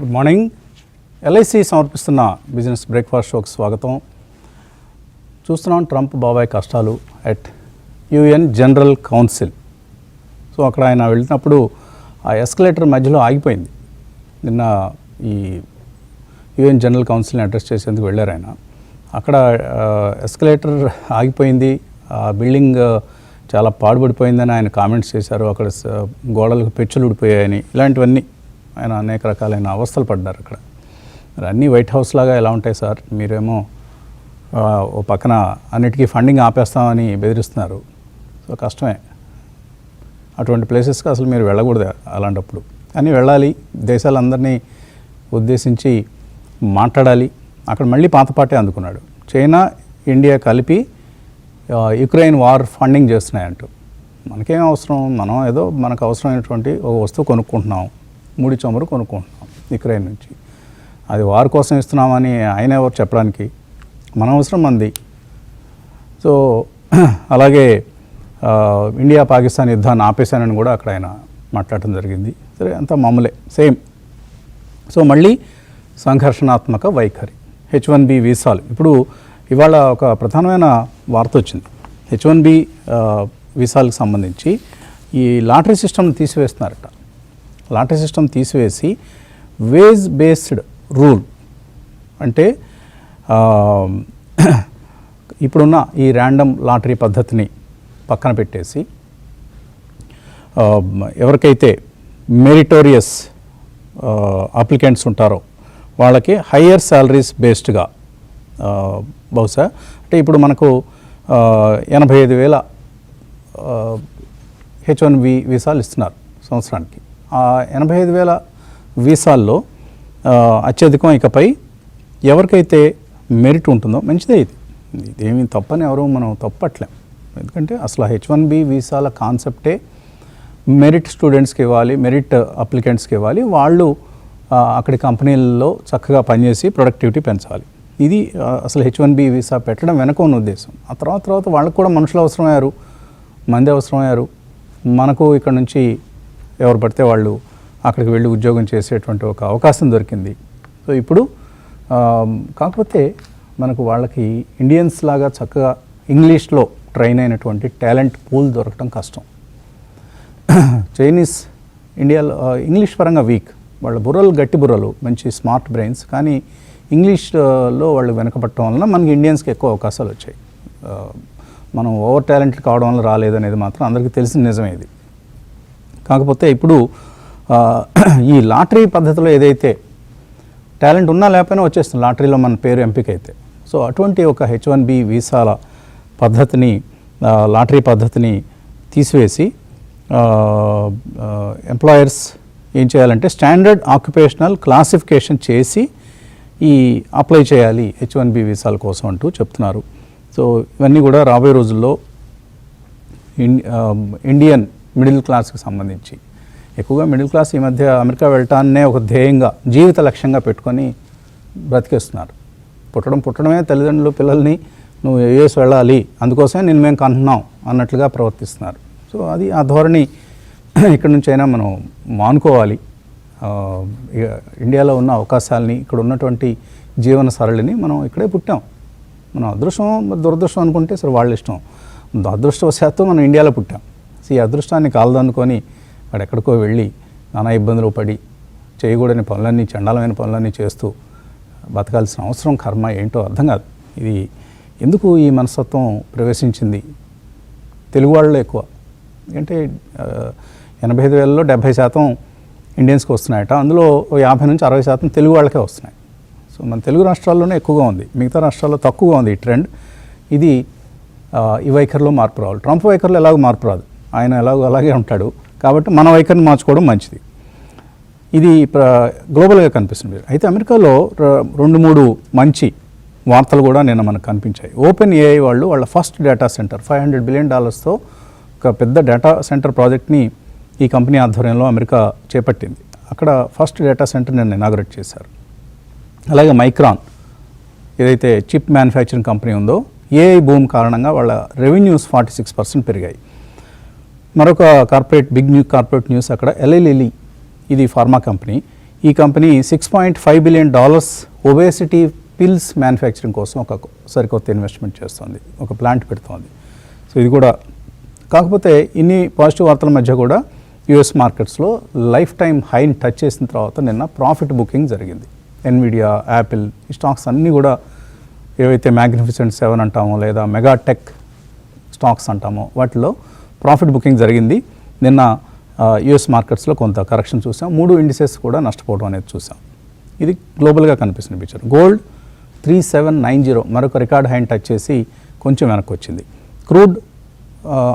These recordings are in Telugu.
Good morning. ఎల్ఐసి సమర్పిస్తున్న బిజినెస్ బ్రేక్ఫాస్ట్ షోకి స్వాగతం. చూస్తున్నాం ట్రంప్ బాబాయ్ కష్టాలు at UN general council. So అక్కడ ఆయన వెళ్ళినప్పుడు ఆ ఎస్కలేటర్ మధ్యలో ఆగిపోయింది. నిన్న ఈ యుఎన్ జనరల్ కౌన్సిల్ని అడ్రస్ చేసేందుకు వెళ్ళారు ఆయన. అక్కడ ఎస్కలేటర్ ఆగిపోయింది, ఆ బిల్డింగ్ చాలా పాడుపడిపోయిందని ఆయన కామెంట్స్ చేశారు. అక్కడ గోడలకు పెచ్చులు ఊడిపోయాయని, ఇలాంటివన్నీ ఆయన అనేక రకాలైన అవస్థలు పడ్డారు అక్కడ. మరి అన్నీ వైట్ హౌస్ లాగా ఎలా ఉంటాయి సార్, మీరేమో ఓ పక్కన అన్నిటికీ ఫండింగ్ ఆపేస్తామని బెదిరిస్తున్నారు. సో కష్టమే, అటువంటి ప్లేసెస్కి అసలు మీరు వెళ్ళకూడదు అలాంటప్పుడు. కానీ వెళ్ళాలి, దేశాలందరినీ ఉద్దేశించి మాట్లాడాలి. అక్కడ మళ్ళీ పాతపాటే అందుకున్నాడు. చైనా ఇండియా కలిపి యుక్రెయిన్ వార్ ఫండింగ్ చేస్తున్నాయంటూ. మనకేం అవసరం, మనం ఏదో మనకు అవసరమైనటువంటి ఒక వస్తువు కొనుక్కుంటున్నాం, ముడి చమురు కొనుక్కుంటున్నాం యుక్రెయిన్ నుంచి. అది వార్ కోసం ఇస్తున్నామని ఆయన ఎవరు చెప్పడానికి, మన అవసరం మంది. సో అలాగే ఇండియా పాకిస్తాన్ యుద్ధాన్ని ఆపేశానని కూడా అక్కడ ఆయన మాట్లాడటం జరిగింది. సరే, అంతా మామూలే, సేమ్. సో మళ్ళీ సంఘర్షణాత్మక వైఖరి. H1B వీసాలు. ఇప్పుడు ఇవాళ ఒక ప్రధానమైన వార్త వచ్చింది. H1B వీసాలకు సంబంధించి ఈ లాటరీ సిస్టమ్ని తీసివేస్తున్నారట. లాటరీ సిస్టమ్ తీసివేసి వేజ్ బేస్డ్ రూల్, అంటే ఇప్పుడున్న ఈ ర్యాండమ్ లాటరీ పద్ధతిని పక్కన పెట్టేసి ఎవరికైతే మెరిటోరియస్ అప్లికెంట్స్ ఉంటారో వాళ్ళకి హయ్యర్ శాలరీస్ బేస్డ్గా, బహుశా అంటే ఇప్పుడు మనకు 85,000 H1B వీసాలు ఇస్తున్నారు సంవత్సరానికి. ఆ 85,000 వీసాల్లో అత్యధికం ఇకపై ఎవరికైతే మెరిట్ ఉంటుందో మంచిదే. ఇదేమీ తప్పని ఎవరు మనం తప్పట్లేం. ఎందుకంటే అసలు H1B వీసాల కాన్సెప్టే మెరిట్ స్టూడెంట్స్కి ఇవ్వాలి, మెరిట్ అప్లికెంట్స్కి ఇవ్వాలి. వాళ్ళు అక్కడి కంపెనీల్లో చక్కగా పనిచేసి ప్రొడక్టివిటీ పెంచాలి. ఇది అసలు H1B వీసా పెట్టడం వెనక ఉన్న ఉద్దేశం. ఆ తర్వాత వాళ్ళకు కూడా మనుషులు అవసరమయ్యారు, మంది అవసరమయ్యారు. మనకు ఇక్కడ నుంచి ఎవరు పడితే వాళ్ళు అక్కడికి వెళ్ళి ఉద్యోగం చేసేటువంటి ఒక అవకాశం దొరికింది. సో ఇప్పుడు కాకపోతే మనకు వాళ్ళకి ఇండియన్స్ లాగా చక్కగా ఇంగ్లీష్లో ట్రైన్ అయినటువంటి టాలెంట్ పూల్ దొరకడం కష్టం. చైనీస్ ఇండియాలో ఇంగ్లీష్ పరంగా వీక్, వాళ్ళ బుర్రలు గట్టి బుర్రలు, మంచి స్మార్ట్ బ్రెయిన్స్, కానీ ఇంగ్లీష్లో వాళ్ళు వెనకపడటం వలన మనకి ఇండియన్స్కి ఎక్కువ అవకాశాలు వచ్చాయి. మనం ఓవర్ టాలెంటెడ్ కావడం వల్ల రాలేదనేది మాత్రం అందరికీ తెలిసిన నిజమే ఇది. కాకపోతే ఇప్పుడు ఈ లాటరీ పద్ధతిలో ఏదైతే టాలెంట్ ఉన్నా లేకపోయినా వచ్చేస్తుంది లాటరీలో మన పేరు ఎంపిక అయితే. సో అటువంటి ఒక H1B వీసాల పద్ధతిని, లాటరీ పద్ధతిని తీసివేసి ఎంప్లాయర్స్ ఏం చేయాలంటే స్టాండర్డ్ ఆక్యుపేషనల్ క్లాసిఫికేషన్ చేసి ఈ అప్లై చేయాలి H1B వీసాల కోసం అంటూ చెప్తున్నారు. సో ఇవన్నీ కూడా రాబోయే రోజుల్లో ఇండియన్ మిడిల్ క్లాస్కి సంబంధించి, ఎక్కువగా మిడిల్ క్లాస్ ఈ మధ్య అమెరికా వెళ్ళటాన్నే ఒక ధ్యేయంగా, జీవిత లక్ష్యంగా పెట్టుకొని బ్రతికేస్తున్నారు. పుట్టడమే తల్లిదండ్రులు పిల్లల్ని నువ్వు యుఎస్ వెళ్ళాలి, అందుకోసమే నేను మేము కంటున్నాం అన్నట్లుగా ప్రవర్తిస్తున్నారు. సో అది ఆ ధోరణి ఇక్కడ నుంచి అయినా మనం మానుకోవాలి. ఇండియాలో ఉన్న అవకాశాలని, ఇక్కడ ఉన్నటువంటి జీవన సరళిని మనం ఇక్కడే పుట్టాం. మనం అదృష్టం దురదృష్టం అనుకుంటే సరే వాళ్ళ ఇష్టం. అదృష్టవశాత్తు మనం ఇండియాలో పుట్టాం. ఈ అదృష్టాన్ని కాలదనుకొని అక్కడ ఎక్కడికో వెళ్ళి నానా ఇబ్బందులు పడి చేయకూడని పనులన్నీ, చండాలమైన పనులన్నీ చేస్తూ బతకాల్సిన అవసరం, కర్మ ఏంటో అర్థం కాదు. ఇది ఎందుకు ఈ మనస్తత్వం ప్రవేశించింది తెలుగు వాళ్ళలో ఎక్కువ? ఎందుకంటే 85,000లో 70% ఇండియన్స్కి వస్తున్నాయట. అందులో 50 నుంచి 60% తెలుగు వాళ్ళకే వస్తున్నాయి. సో మన తెలుగు రాష్ట్రాల్లోనే ఎక్కువగా ఉంది, మిగతా రాష్ట్రాల్లో తక్కువగా ఉంది ఈ ట్రెండ్. ఇది ఈ వైఖరిలో మార్పు రావాలి. ట్రంప్ వైఖరిలో ఎలాగో మార్పు రాదు, ఆయన ఎలాగో అలాగే ఉంటాడు. కాబట్టి మన వైఖరిని మార్చుకోవడం మంచిది. ఇది గ్లోబల్గా కనిపిస్తుంది. అయితే అమెరికాలో 2-3 మంచి వార్తలు కూడా నిన్న మనకు కనిపించాయి. ఓపెన్ ఏఐ వాళ్ళు వాళ్ళ ఫస్ట్ డేటా సెంటర్ $500 బిలియన్ ఒక పెద్ద డేటా సెంటర్ ప్రాజెక్ట్ని ఈ కంపెనీ ఆధ్వర్యంలో అమెరికా చేపట్టింది. అక్కడ ఫస్ట్ డేటా సెంటర్ నిన్న ఇనాగరేట్ చేశారు. అలాగే మైక్రాన్ ఏదైతే చిప్ మ్యానుఫ్యాక్చరింగ్ కంపెనీ ఉందో, ఏఐ బూమ్ కారణంగా వాళ్ళ రెవెన్యూస్ 46% పెరిగాయి. మరొక బిగ్ కార్పొరేట్ న్యూస్ అక్కడ ఎల్ఐ లిలీ, ఇది ఫార్మా కంపెనీ. ఈ company $6.5 billion obesity pills manufacturing కోసం ఒక సరికొత్త ఇన్వెస్ట్మెంట్ చేస్తుంది, ఒక ప్లాంట్ పెడుతోంది. సో ఇది కూడా కాకపోతే ఇన్ని పాజిటివ్ వార్తల మధ్య కూడా యుఎస్ మార్కెట్స్లో లైఫ్ టైం హైని టచ్ చేసిన తర్వాత నిన్న ప్రాఫిట్ బుకింగ్ జరిగింది. ఎన్విడియా, యాపిల్ ఈ స్టాక్స్ అన్నీ కూడా ఏవైతే మ్యాగ్నిఫిసెంట్ 7 అంటామో లేదా మెగా టెక్ స్టాక్స్ అంటామో వాటిలో ప్రాఫిట్ బుకింగ్ జరిగింది. నిన్న యుఎస్ మార్కెట్స్లో కొంత కరెక్షన్ చూసాం. 3 ఇండిసెస్ కూడా నష్టపోవడం అనేది చూసాం. ఇది గ్లోబల్గా కనిపిస్తున్న పిక్చర్. గోల్డ్ 3790 మరొక రికార్డ్ హైని టచ్ చేసి కొంచెం వెనక్కి వచ్చింది. క్రూడ్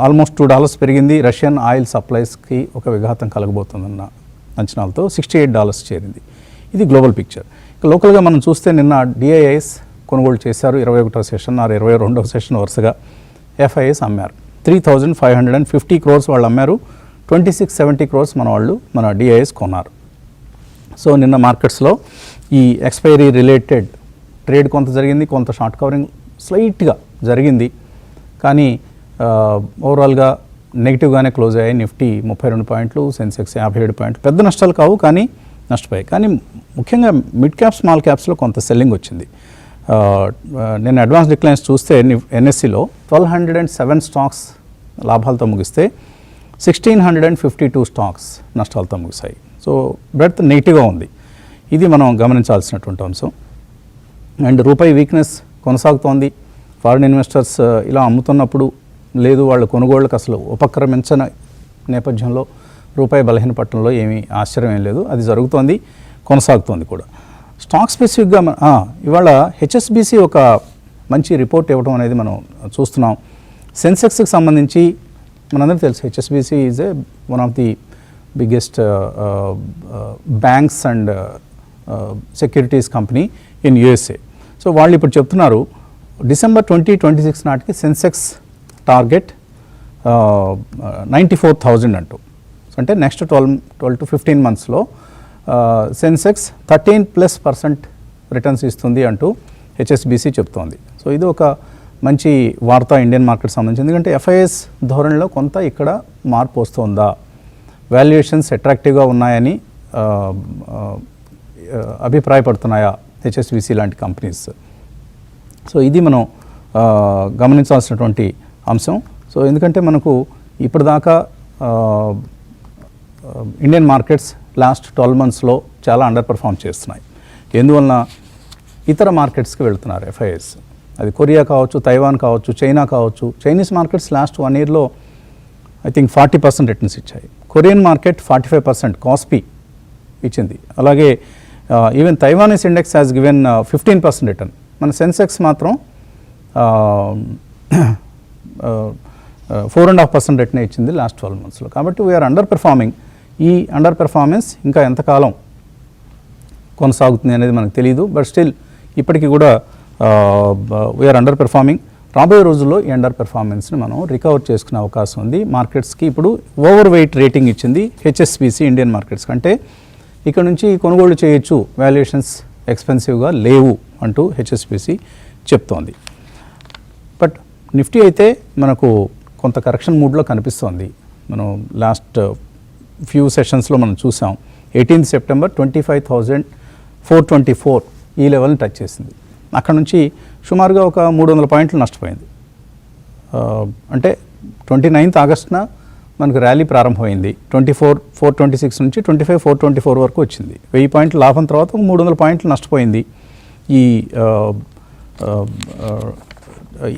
ఆల్మోస్ట్ $2 పెరిగింది. రష్యన్ ఆయిల్ సప్లైస్కి ఒక విఘాతం కలగబోతుందన్న అంచనాలతో $68 చేరింది. ఇది గ్లోబల్ పిక్చర్. ఇక లోకల్గా మనం చూస్తే నిన్న డిఐఐస్ కొనుగోలు చేశారు. 21వ సెషన్ 22వ సెషన్ వరుసగా. ఎఫ్ఐఎస్ అమ్మారు. 3550 crores వాళ్ళు అమ్మారు. 2670 crores మన డిఐఎస్ కొన్నారు. సో నిన్న మార్కెట్స్లో ఈ ఎక్స్పైరీ రిలేటెడ్ ట్రేడ్ కొంత జరిగింది, కొంత షార్ట్ కవరింగ్ స్లైట్గా జరిగింది. కానీ ఓవరాల్గా నెగిటివ్గానే క్లోజ్ అయ్యాయి. నిఫ్టీ 32 పాయింట్లు, సెన్సెక్స్ 57 పాయింట్లు. పెద్ద నష్టాలు కావు కానీ నష్టపోయాయి. కానీ ముఖ్యంగా మిడ్ క్యాప్, స్మాల్ క్యాప్స్లో కొంత సెల్లింగ్ వచ్చింది. నేను అడ్వాన్స్ డిక్లైన్స్ చూస్తే ఎన్ఎస్సిలో 1207 స్టాక్స్ లాభాలతో ముగిస్తే 1652 స్టాక్స్ నష్టాలతో ముగిశాయి. సో బ్రెడ్త్ నెగిటివ్గా ఉంది. ఇది మనం గమనించాల్సినటువంటి అంశం. అండ్ రూపాయి వీక్నెస్ కొనసాగుతోంది. ఫారిన్ ఇన్వెస్టర్స్ ఇలా అమ్ముతున్నప్పుడు లేదు వాళ్ళ కొనుగోళ్లకు అసలు ఉపక్రమించని నేపథ్యంలో రూపాయి బలహీనపట్నంలో ఏమీ ఆశ్చర్యం ఏం లేదు. అది జరుగుతోంది, కొనసాగుతోంది కూడా. స్టాక్ స్పెసిఫిక్గా ఇవాళ హెచ్ఎస్బిసి ఒక మంచి రిపోర్ట్ ఇవ్వడం అనేది మనం చూస్తున్నాం. సెన్సెక్స్కి సంబంధించి మనందరికీ తెలుసు HSBC is one of the biggest banks and securities company in USA. So వాళ్ళు ఇప్పుడు చెప్తున్నారు డిసెంబర్ 2026 నాటికి సెన్సెక్స్ టార్గెట్ 94,000 అంటూ. అంటే నెక్స్ట్ 12 to 15 monthsలో సెన్సెక్స్ 13+% రిటర్న్స్ ఇస్తుంది అంటూ హెచ్ఎస్బిసి చెప్తోంది. సో ఇది ఒక మంచి వార్త ఇండియన్ మార్కెట్ సంబంధించి. ఎందుకంటే ఎఫ్ఐఎస్ ధోరణిలో కొంత ఇక్కడ మార్పు వస్తుందా, వాల్యుయేషన్స్ అట్రాక్టివ్గా ఉన్నాయని అభిప్రాయపడుతున్నాయా హెచ్ఎస్బిసి లాంటి కంపెనీస్. సో ఇది మనం గమనించాల్సినటువంటి అంశం. సో ఎందుకంటే మనకు ఇప్పటిదాకా ఇండియన్ మార్కెట్స్ లాస్ట్ 12 monthsలో చాలా అండర్ పర్ఫామ్ చేస్తున్నాయి. ఎందువలన ఇతర మార్కెట్స్కి వెళ్తున్నారు ఎఫ్ఐఎస్. అది కొరియా కావచ్చు, తైవాన్ కావచ్చు, చైనా కావచ్చు. చైనీస్ మార్కెట్స్ లాస్ట్ 1 yearలో ఐ థింక్ 40% రిటర్న్స్ ఇచ్చాయి. కొరియన్ మార్కెట్ 45% కాస్పీ ఇచ్చింది. అలాగే even Taiwanese index has given 15% return. మన సెన్సెక్స్ మాత్రం 4.5% రిటర్న్ ఇచ్చింది లాస్ట్ 12 monthsలో. కాబట్టి వీఆర్ అండర్ పెర్ఫార్మింగ్. ఈ అండర్ పెర్ఫార్మెన్స్ ఇంకా ఎంతకాలం కొనసాగుతుంది అనేది మనకు తెలియదు. బట్ స్టిల్ ఇప్పటికీ కూడా వీఆర్ అండర్ పెర్ఫార్మింగ్. రాబోయే రోజుల్లో ఈ అండర్ పెర్ఫార్మెన్స్ని మనం రికవర్ చేసుకునే అవకాశం ఉంది. మార్కెట్స్కి ఇప్పుడు ఓవర్ వెయిట్ రేటింగ్ ఇచ్చింది హెచ్ఎస్బిసి ఇండియన్ మార్కెట్స్ కంటే. ఇక్కడ నుంచి కొనుగోలు చేయొచ్చు, వాల్యుయేషన్స్ ఎక్స్పెన్సివ్గా లేవు అంటూ హెచ్ఎస్బిసి చెప్తోంది. బట్ నిఫ్టీ అయితే మనకు కొంత కరెక్షన్ మూడ్లో కనిపిస్తోంది. మనం లాస్ట్ ఫ్యూ సెషన్స్లో మనం చూసాం. 18th September 25,424 ఈ లెవెల్ని టచ్ చేసింది. అక్కడ నుంచి సుమారుగా ఒక 300 పాయింట్లు నష్టపోయింది. అంటే 29th Augustన మనకు ర్యాలీ ప్రారంభమైంది. 24,426 నుంచి 25,424 వరకు వచ్చింది. 1000 పాయింట్ల లాభం తర్వాత 300 పాయింట్లు నష్టపోయింది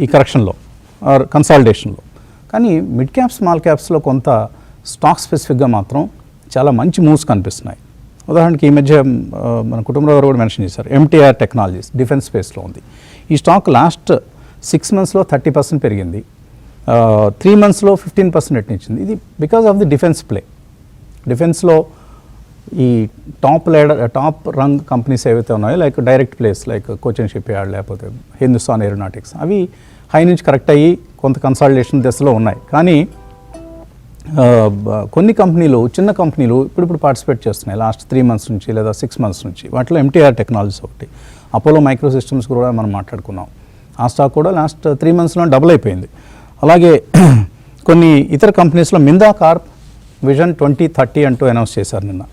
ఈ కరెక్షన్లో ఆర్ కన్సాలిడేషన్లో. కానీ మిడ్ క్యాప్, స్మాల్ క్యాప్స్లో కొంత స్టాక్ స్పెసిఫిక్గా మాత్రం చాలా మంచి మూవ్స్ కనిపిస్తున్నాయి. ఉదాహరణకి ఈ మధ్య మన కుటుంబరావు గారు కూడా మెన్షన్ చేశారు, ఎంటీఆర్ టెక్నాలజీస్ డిఫెన్స్ స్పేస్లో ఉంది. ఈ స్టాక్ లాస్ట్ 6 monthsలో 30% పెరిగింది. 3 monthsలో 15% రిటర్న్ ఇచ్చింది. ఇది because of the defence play. డిఫెన్స్లో ఈ టాప్ రంగ్ కంపెనీస్ ఏవైతే ఉన్నాయో like direct plays like Cochin shipyard లేకపోతే హిందుస్థాన్ ఏరోనాటిక్స్ అవి హై నుంచి కరెక్ట్ అయ్యి కొంత కన్సాలిడేషన్ దశలో ఉన్నాయి. కానీ కొన్ని కంపెనీలు, చిన్న కంపెనీలు ఇప్పుడు పార్టిసిపేట్ చేస్తున్నాయి లాస్ట్ 3 months నుంచి లేదా 6 months నుంచి. వాటిలో ఎంటీఆర్ టెక్నాలజీస్ ఒకటి, అపోలో మైక్రో సిస్టమ్స్ కూడా మనం మాట్లాడుకున్నాం. ఆ స్టాక్ కూడా లాస్ట్ 3 monthsలో డబుల్ అయిపోయింది. అలాగే కొన్ని ఇతర కంపెనీస్లో మిందా కార్ప్ విజన్ 2030 అంటూ అనౌన్స్ చేశారు నిన్న.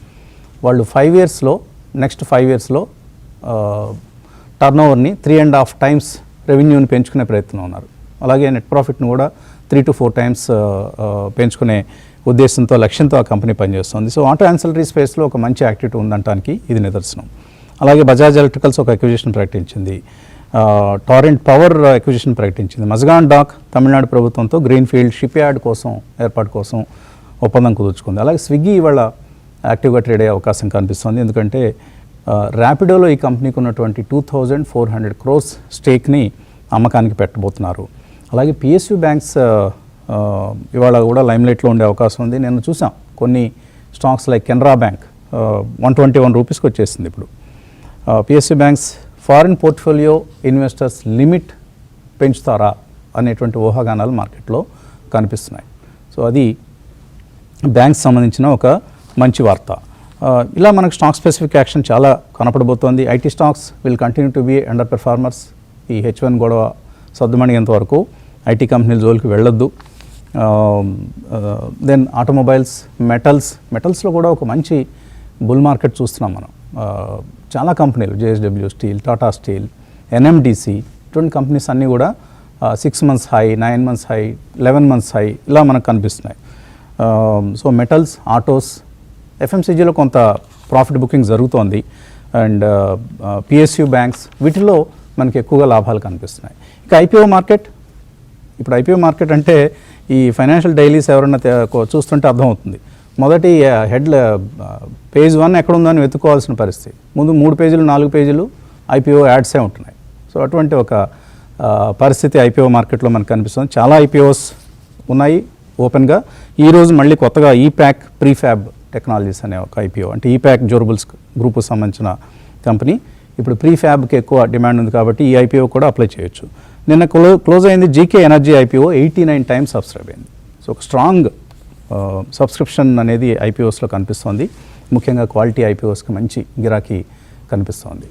వాళ్ళు 5 yearsలో నెక్స్ట్ 5 yearsలో టర్న్ ఓవర్ని 3.5 times రెవెన్యూని పెంచుకునే ప్రయత్నం ఉన్నారు. అలాగే నెట్ ప్రాఫిట్ను కూడా 3 to 4 times పెంచుకునే ఉద్దేశంతో లక్ష్యంతో ఆ కంపెనీ పనిచేస్తుంది. సో ఆటో యాన్సిలరీ స్పేస్లో ఒక మంచి యాక్టివిటీ ఉందంటానికి ఇది నిదర్శనం. అలాగే బజాజ్ ఎలక్ట్రికల్స్ ఒక అక్విజిషన్ ప్రకటించింది, టారెంట్ పవర్ అక్విజిషన్ ప్రకటించింది, మజగాన్ డాక్ తమిళనాడు ప్రభుత్వంతో గ్రీన్ఫీల్డ్ షిప్ యార్డ్ కోసం ఏర్పాటు కోసం ఒప్పందం కుదుర్చుకుంది. అలాగే స్విగ్గీ ఇవాళ యాక్టివ్గా ట్రేడ్ అయ్యే అవకాశం కనిపిస్తుంది. ఎందుకంటే ర్యాపిడోలో ఈ కంపెనీకి ఉన్నటువంటి 2,400 crores స్టేక్ని అమ్మకానికి పెట్టబోతున్నారు. అలాగే పిఎస్యు బ్యాంక్స్ ఇవాళ కూడా లైమ్లైట్లో ఉండే అవకాశం ఉంది. నేను చూసాం కొన్ని స్టాక్స్ లైక్ కెనరా బ్యాంక్ 121 రూపీస్కి వచ్చేసింది ఇప్పుడు. PSU banks foreign portfolio investors limit పెంచుతారా అనేటువంటి ఊహాగానాలు మార్కెట్లో కనిపిస్తున్నాయి. సో అది బ్యాంక్స్ సంబంధించిన ఒక మంచి వార్త. ఇలా మనకు స్టాక్ స్పెసిఫిక్ యాక్షన్ చాలా కనపడబోతోంది. IT stocks will continue to be underperformers. ఈ H1 గొడవ సర్దుమణిగేంత వరకు ఐటీ కంపెనీల జోలికి వెళ్ళొద్దు. దెన్ ఆటోమొబైల్స్, మెటల్స్లో కూడా ఒక మంచి బుల్ మార్కెట్ చూస్తున్నాం మనం. చాలా కంపెనీలు JSW steel, Tata steel, NMDC ఇటువంటి కంపెనీస్ అన్నీ కూడా 6 months high, 9 months high, 11 months high ఇలా మనకు కనిపిస్తున్నాయి. సో మెటల్స్, ఆటోస్, FMCGలో కొంత ప్రాఫిట్ బుకింగ్ జరుగుతోంది. అండ్ PSU బ్యాంక్స్ వీటిలో మనకి ఎక్కువగా లాభాలు కనిపిస్తున్నాయి. ఇక IPO మార్కెట్, ఇప్పుడు IPO మార్కెట్ అంటే ఈ ఫైనాన్షియల్ డైలీస్ ఎవరైనా చూస్తుంటే అర్థమవుతుంది. మొదటి పేజ్ 1 ఎక్కడ ఉందని వెతుక్కోవాల్సిన పరిస్థితి. ముందు 3 pages 4 pages IPO యాడ్సే ఉంటున్నాయి. సో అటువంటి ఒక పరిస్థితి IPO మార్కెట్లో మనకు కనిపిస్తుంది. చాలా IPOs ఉన్నాయి ఓపెన్గా. ఈరోజు మళ్ళీ కొత్తగా ఈప్యాక్ ప్రీఫ్యాబ్ టెక్నాలజీస్ అనే ఒక IPO, అంటే ఈప్యాక్ డ్యూరబుల్స్ గ్రూప్కు సంబంధించిన కంపెనీ. ఇప్పుడు ప్రీఫ్యాబ్కి ఎక్కువ డిమాండ్ ఉంది కాబట్టి ఈ IPO కూడా అప్లై చేయొచ్చు. నిన్న క్లోజ్ అయింది GK energy IPO 89 times subscribe అయింది. సో ఒక స్ట్రాంగ్ సబ్స్క్రిప్షన్ అనేది IPOస్లో కనిపిస్తోంది. ముఖ్యంగా క్వాలిటీ IPOస్కి మంచి గిరాకీ కనిపిస్తోంది.